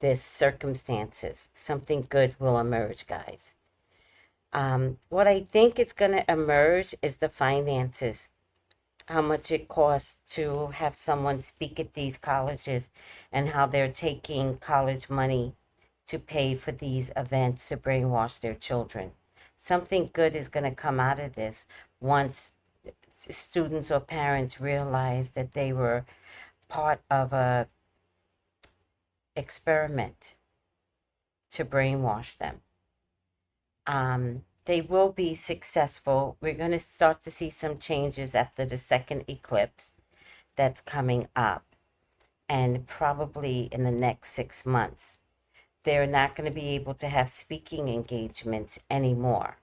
this circumstances. Something good will emerge, guys. What I think is going to emerge is the finances. How much it costs to have someone speak at these colleges and how they're taking college money to pay for these events to brainwash their children. Something good is going to come out of this once students or parents realize that they were part of a experiment to brainwash them. They will be successful. We're going to start to see some changes after the second eclipse that's coming up, and probably in the next 6 months. They're not going to be able to have speaking engagements anymore.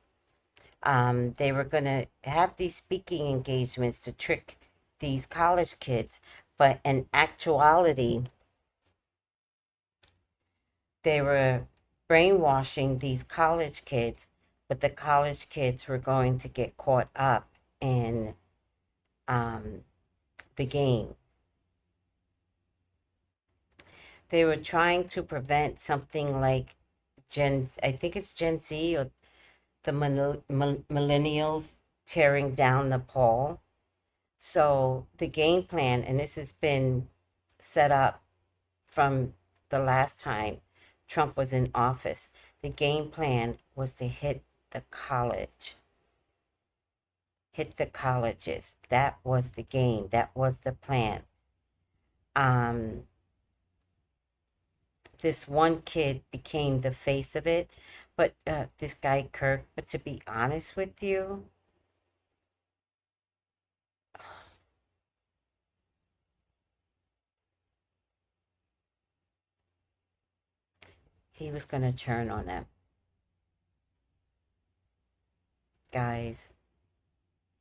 They were going to have these speaking engagements to trick these college kids, but in actuality, they were brainwashing these college kids, but the college kids were going to get caught up in the game. They were trying to prevent something like I think it's Gen Z or the millennials tearing down Nepal. So the game plan, and this has been set up from the last time Trump was in office, the game plan was to hit the college. Hit the colleges. That was the game. That was the plan. This one kid became the face of it, but this guy Kirk, but to be honest with you, he was going to turn on them. Guys,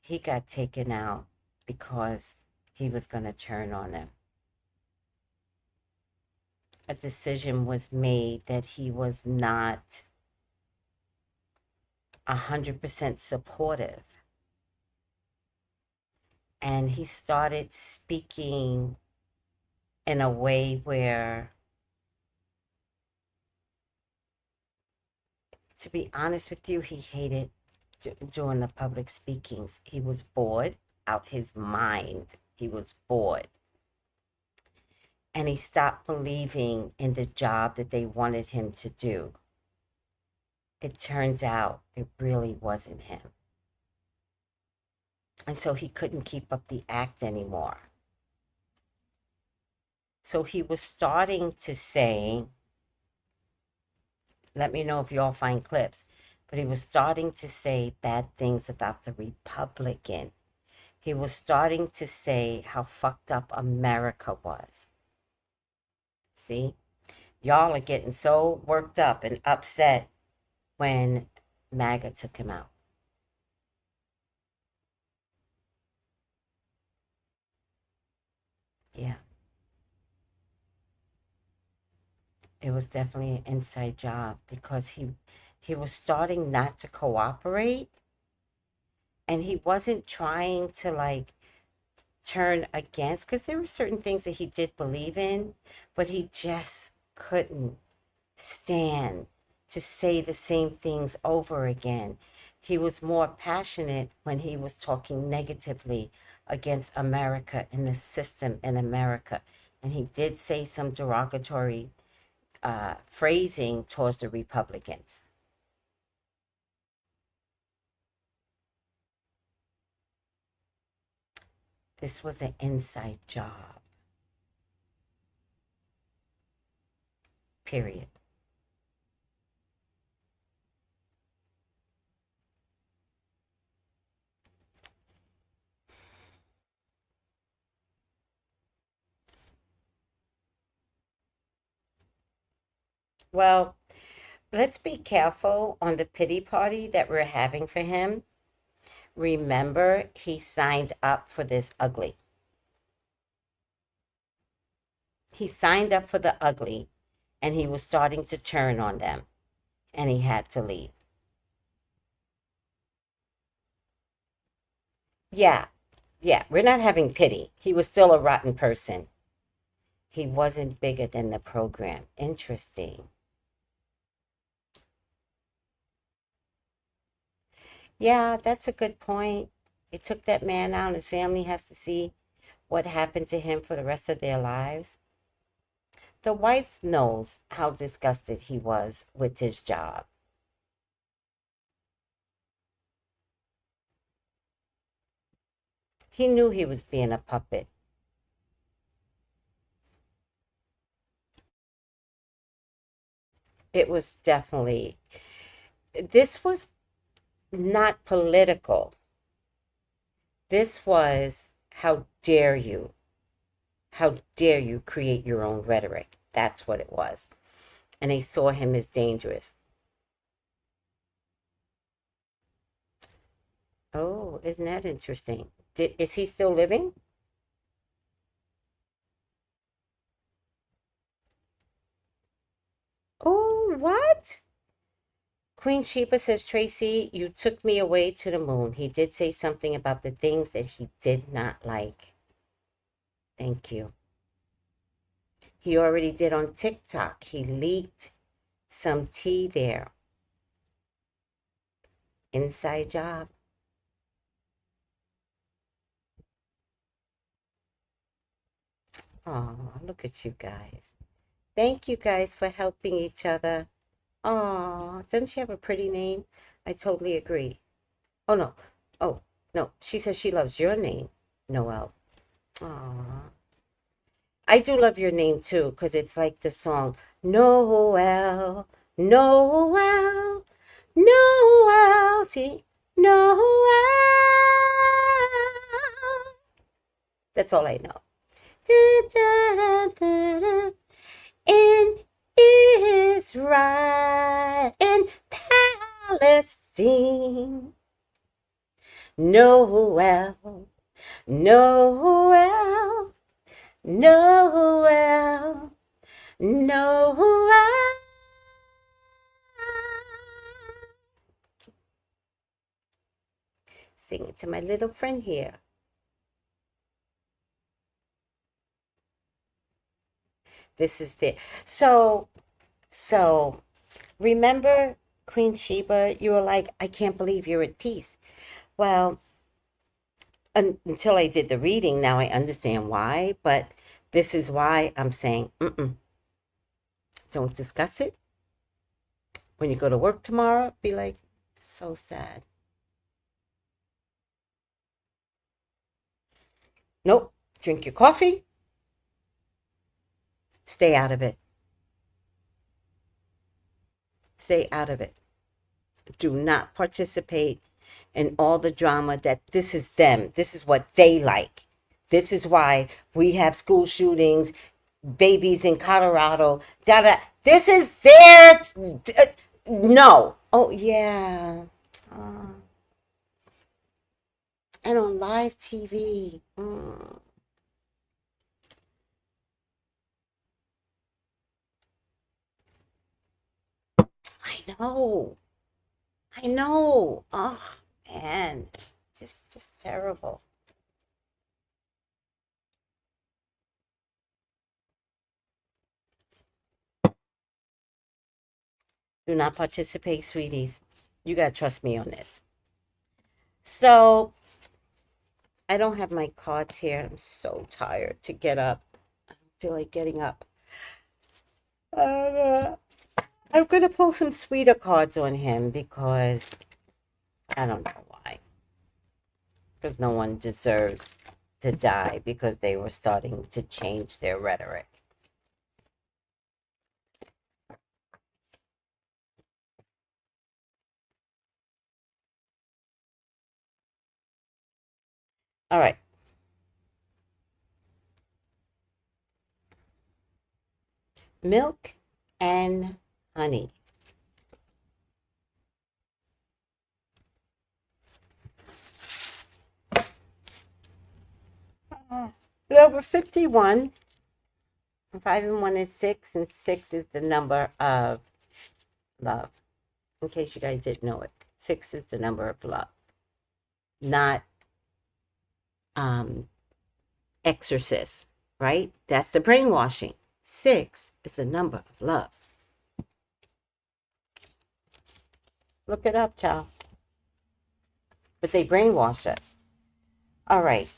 he got taken out because he was going to turn on them. A decision was made that he was not 100% supportive. And he started speaking in a way where, to be honest with you, he hated doing the public speakings. He was bored out his mind. He was bored. And he stopped believing in the job that they wanted him to do. It turns out it really wasn't him. And so he couldn't keep up the act anymore. So he was starting to say, let me know if you all find clips, but he was starting to say bad things about the Republican. He was starting to say how fucked up America was. See? Y'all are getting so worked up and upset when MAGA took him out. Yeah. It was definitely an inside job because he was starting not to cooperate, and he wasn't trying to like turn against, because there were certain things that he did believe in, but he just couldn't stand to say the same things over again. He was more passionate when he was talking negatively against America and the system in America. And he did say some derogatory phrasing towards the Republicans. This was an inside job. Period. Well, let's be careful on the pity party that we're having for him. Remember, he signed up for this ugly. He signed up for the ugly, and he was starting to turn on them, and he had to leave. Yeah, yeah, we're not having pity. He was still a rotten person. He wasn't bigger than the program. Interesting. Yeah, that's a good point. It took that man out, and his family has to see what happened to him for the rest of their lives. The wife knows how disgusted he was with his job. He knew he was being a puppet. It was definitely, this was not political. This was, how dare you? How dare you create your own rhetoric? That's what it was. And they saw him as dangerous. Oh, isn't that interesting? Is he still living? Oh, what? Queen Sheba says, Tracy, you took me away to the moon. He did say something about the things that he did not like. Thank you. He already did on TikTok. He leaked some tea there. Inside job. Oh, look at you guys. Thank you guys for helping each other. Oh, doesn't she have a pretty name? I totally agree. Oh, no. Oh, no. She says she loves your name, Noel. Oh, I do love your name too, because it's like the song, Noel, Noel, Noel, T, Noel. That's all I know. Da, da, da, da. In Israel, in Palestine, Noel, Noel, Noel, Noel. Sing it to my little friend here. This is there. So remember Queen Sheba, you were like, I can't believe you're at peace. Well, until I did the reading, now I understand why, but this is why I'm saying, don't discuss it. When you go to work tomorrow, be like, so sad. Nope. Drink your coffee. Stay out of it. Stay out of it. Do not participate in all the drama that this is them. This is what they like. This is why we have school shootings, babies in Colorado. Da da. This is their. No. Oh yeah. Uh, and on live TV. I know. I know. Oh man, just terrible. Do not participate, sweeties. You gotta trust me on this. So I don't have my cards here. I'm so tired to get up. I don't feel like getting up. Uh, I'm gonna pull some sweeter cards on him because I don't know why. Because no one deserves to die because they were starting to change their rhetoric. All right. Milk and honey. Number 51. 5 and 1 is 6, and 6 is the number of love. In case you guys didn't know it, 6 is the number of love, not exorcist, right? That's the brainwashing. 6 is the number of love. Look it up, child. But they brainwash us. All right.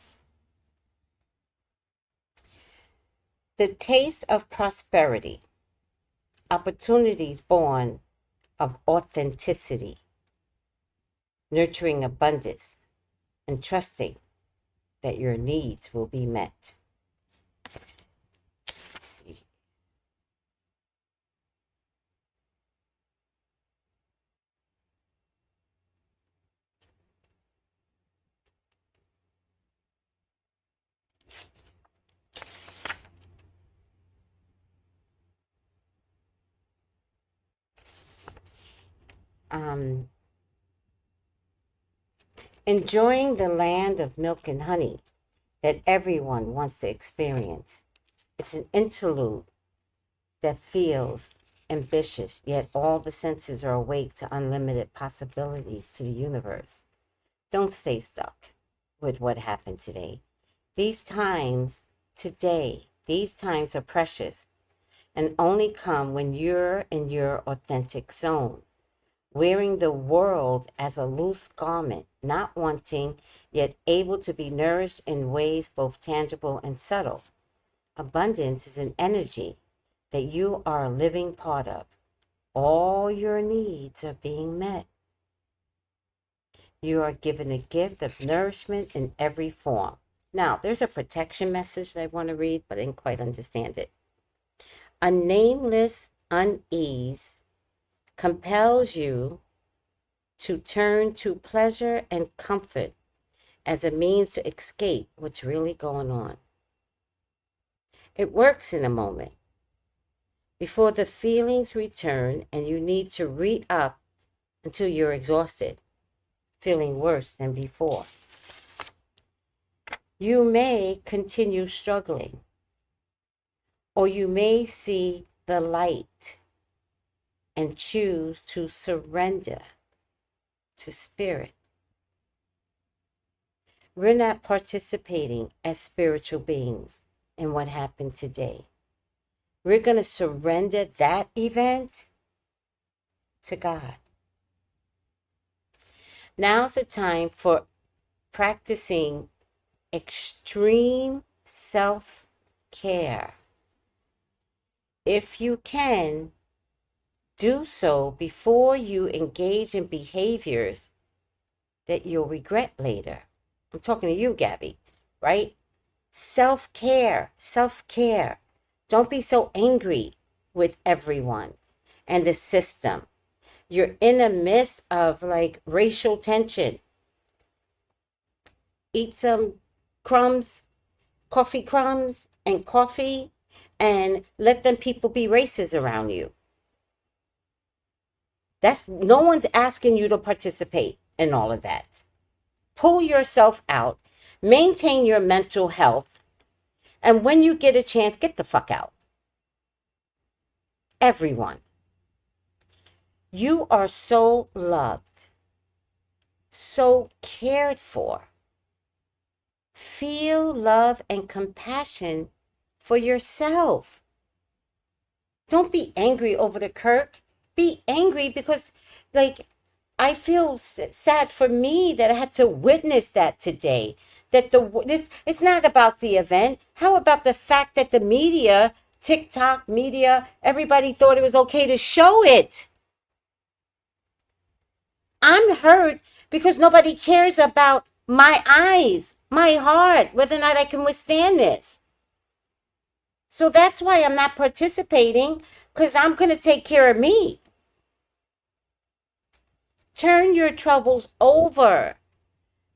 The taste of prosperity, opportunities born of authenticity, nurturing abundance, and trusting that your needs will be met. Let's see. Enjoying the land of milk and honey that everyone wants to experience. It's an interlude that feels ambitious, yet all the senses are awake to unlimited possibilities to the universe. Don't stay stuck with what happened today. These times are precious and only come when you're in your authentic zone, wearing the world as a loose garment, not wanting, yet able to be nourished in ways both tangible and subtle. Abundance is an energy that you are a living part of. All your needs are being met. You are given a gift of nourishment in every form. Now, there's a protection message that I want to read, but I didn't quite understand it. A nameless unease compels you to turn to pleasure and comfort as a means to escape what's really going on. It works in a moment before the feelings return and you need to read up until you're exhausted, feeling worse than before. You may continue struggling, or you may see the light and choose to surrender to spirit. We're not participating as spiritual beings in what happened today. We're going to surrender that event to God. Now's the time for practicing extreme self-care. If you can, do so before you engage in behaviors that you'll regret later. I'm talking to you, Gabby, right? Self-care, self-care. Don't be so angry with everyone and the system. You're in the midst of like racial tension. Eat some crumbs, coffee crumbs and coffee, and let them people be racist around you. No one's asking you to participate in all of that. Pull yourself out, maintain your mental health, and when you get a chance, get the fuck out. Everyone. You are so loved, so cared for. Feel love and compassion for yourself. Don't be angry over the Kirk. Be angry because, like, I feel sad for me that I had to witness that today. That it's not about the event. How about the fact that the media, TikTok media, everybody thought it was okay to show it? I'm hurt because nobody cares about my eyes, my heart, whether or not I can withstand this. So that's why I'm not participating, because I'm going to take care of me. Turn your troubles over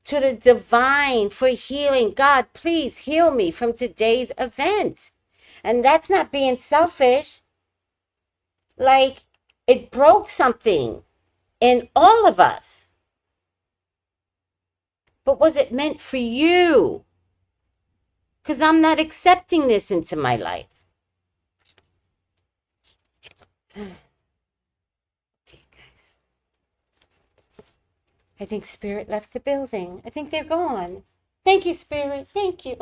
to the divine for healing. God, please heal me from today's event. And that's not being selfish. Like, it broke something in all of us. But was it meant for you? Because I'm not accepting this into my life. Okay, guys. I think Spirit left the building. I think they're gone. Thank you, Spirit. Thank you.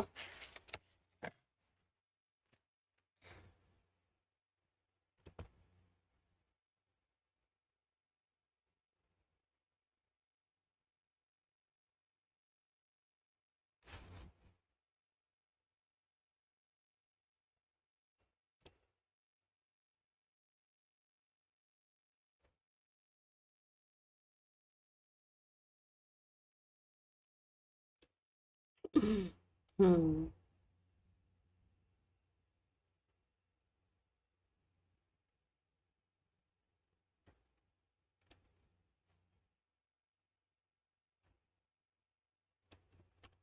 Hmm.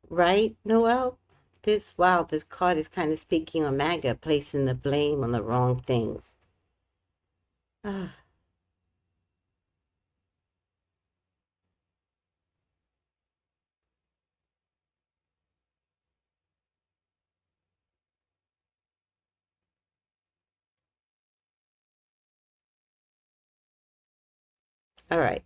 Right, Noel? This card is kind of speaking on MAGA, placing the blame on the wrong things. Ah. All right.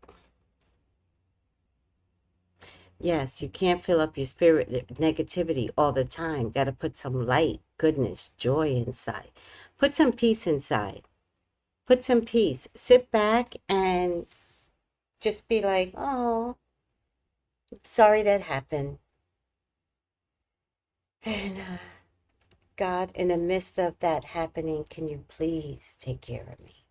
Yes, you can't fill up your spirit with negativity all the time. Got to put some light, goodness, joy inside. Put some peace inside. Put some peace. Sit back and just be like, oh, sorry that happened. And God, in the midst of that happening, can you please take care of me?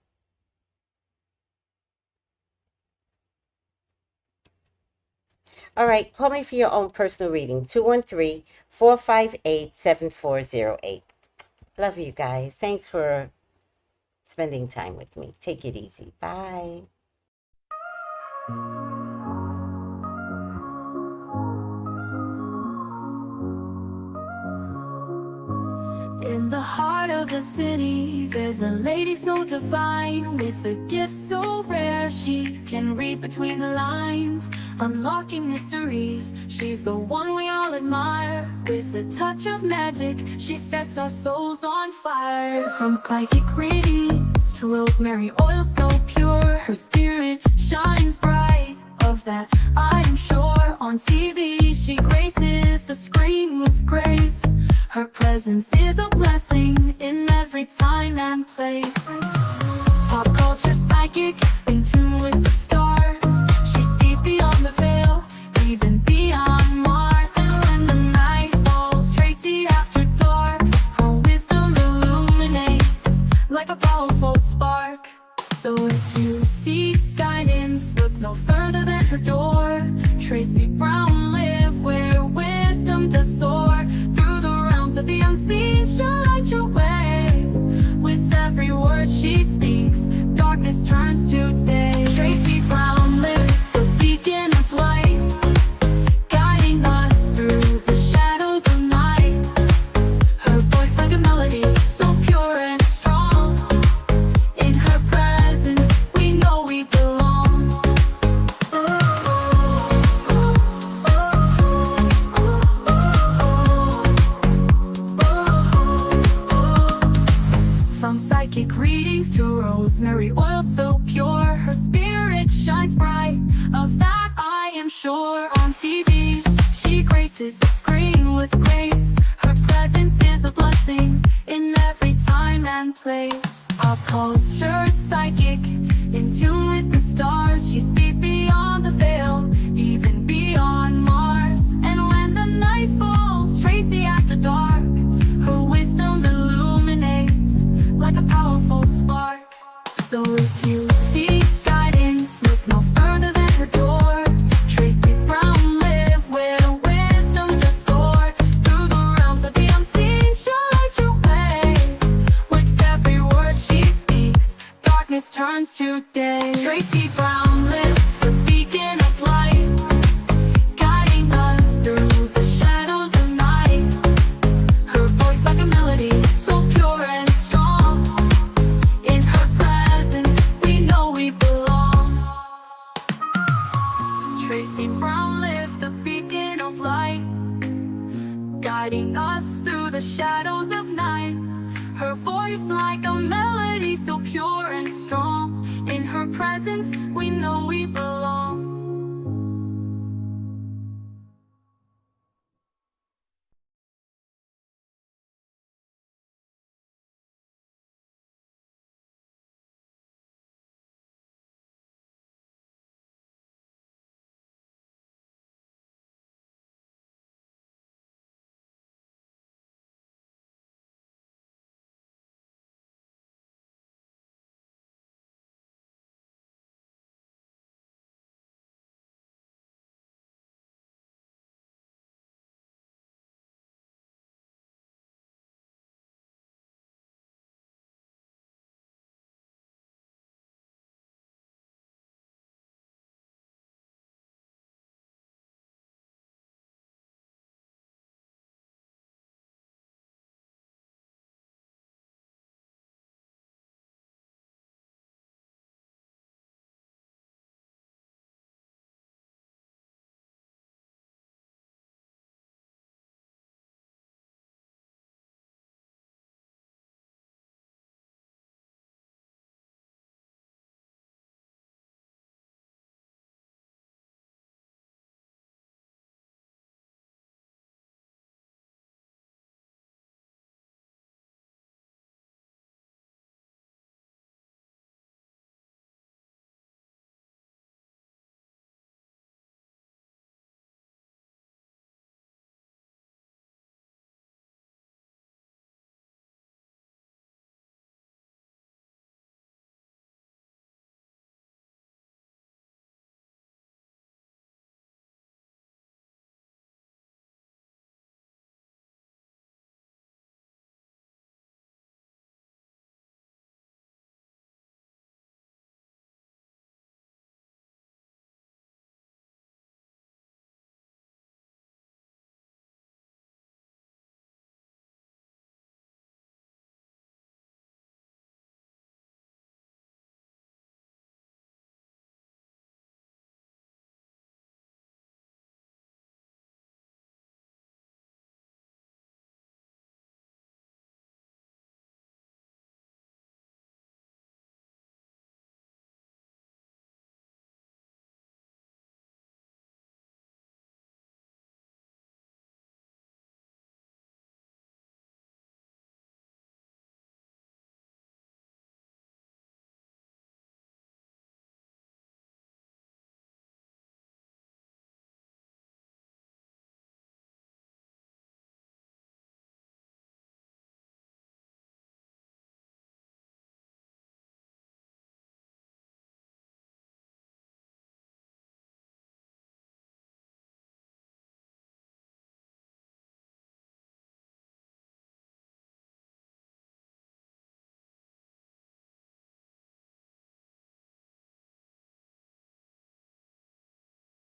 All right, call me for your own personal reading, 213-458-7408. Love you guys. Thanks for spending time with me. Take it easy. Bye. In the heart of the city, there's a lady so divine, with a gift so rare. She can read between the lines, unlocking mysteries. She's the one we all admire. With a touch of magic, she sets our souls on fire. From psychic readings to rosemary oil so pure, her spirit shines bright. Of that I am sure. On TV she graces the screen with grace. Her presence is a blessing in every time and place. Pop culture psychic, in tune with the stars. She sees beyond the veil, even beyond Mars. And when the night falls, Tracy after dark, her wisdom illuminates like a powerful spark. So if you seek guidance, look no further than her door. Tracy Brown live where wisdom does soar. Through the realms of the unseen, she'll light your way. With every word she speaks, darkness turns to day. Tracy Brown live, the beacon of light, guiding us through the shadows of night. Her voice like a melody, so pure and strong. In her presence, we know we belong. From psychic readings to rosemary oil so pure, her spirit shines bright, of that I am sure. On TV, she graces the screen with grace. Her presence is a blessing in every time and place. Pop culture psychic, in tune with the stars. She sees beyond the veil, even beyond Mars. And when the night falls, Tracy after dark, her wisdom illuminates like a powerful spark. So if you seek guidance, look no further than her door. Tracy Brown live where wisdom does soar. Through the realms of the unseen, she'll light your way. With every word she speaks, darkness turns to day. Tracy Brown live, the beacon of light, guiding us through the shadows of night. Her voice like a melody, so pure and strong. In her presence, we know we belong. Tracy Brown live, the beacon of light, guiding us through the shadows of night. Her voice like a melody, so pure and strong. In her presence, we know we belong.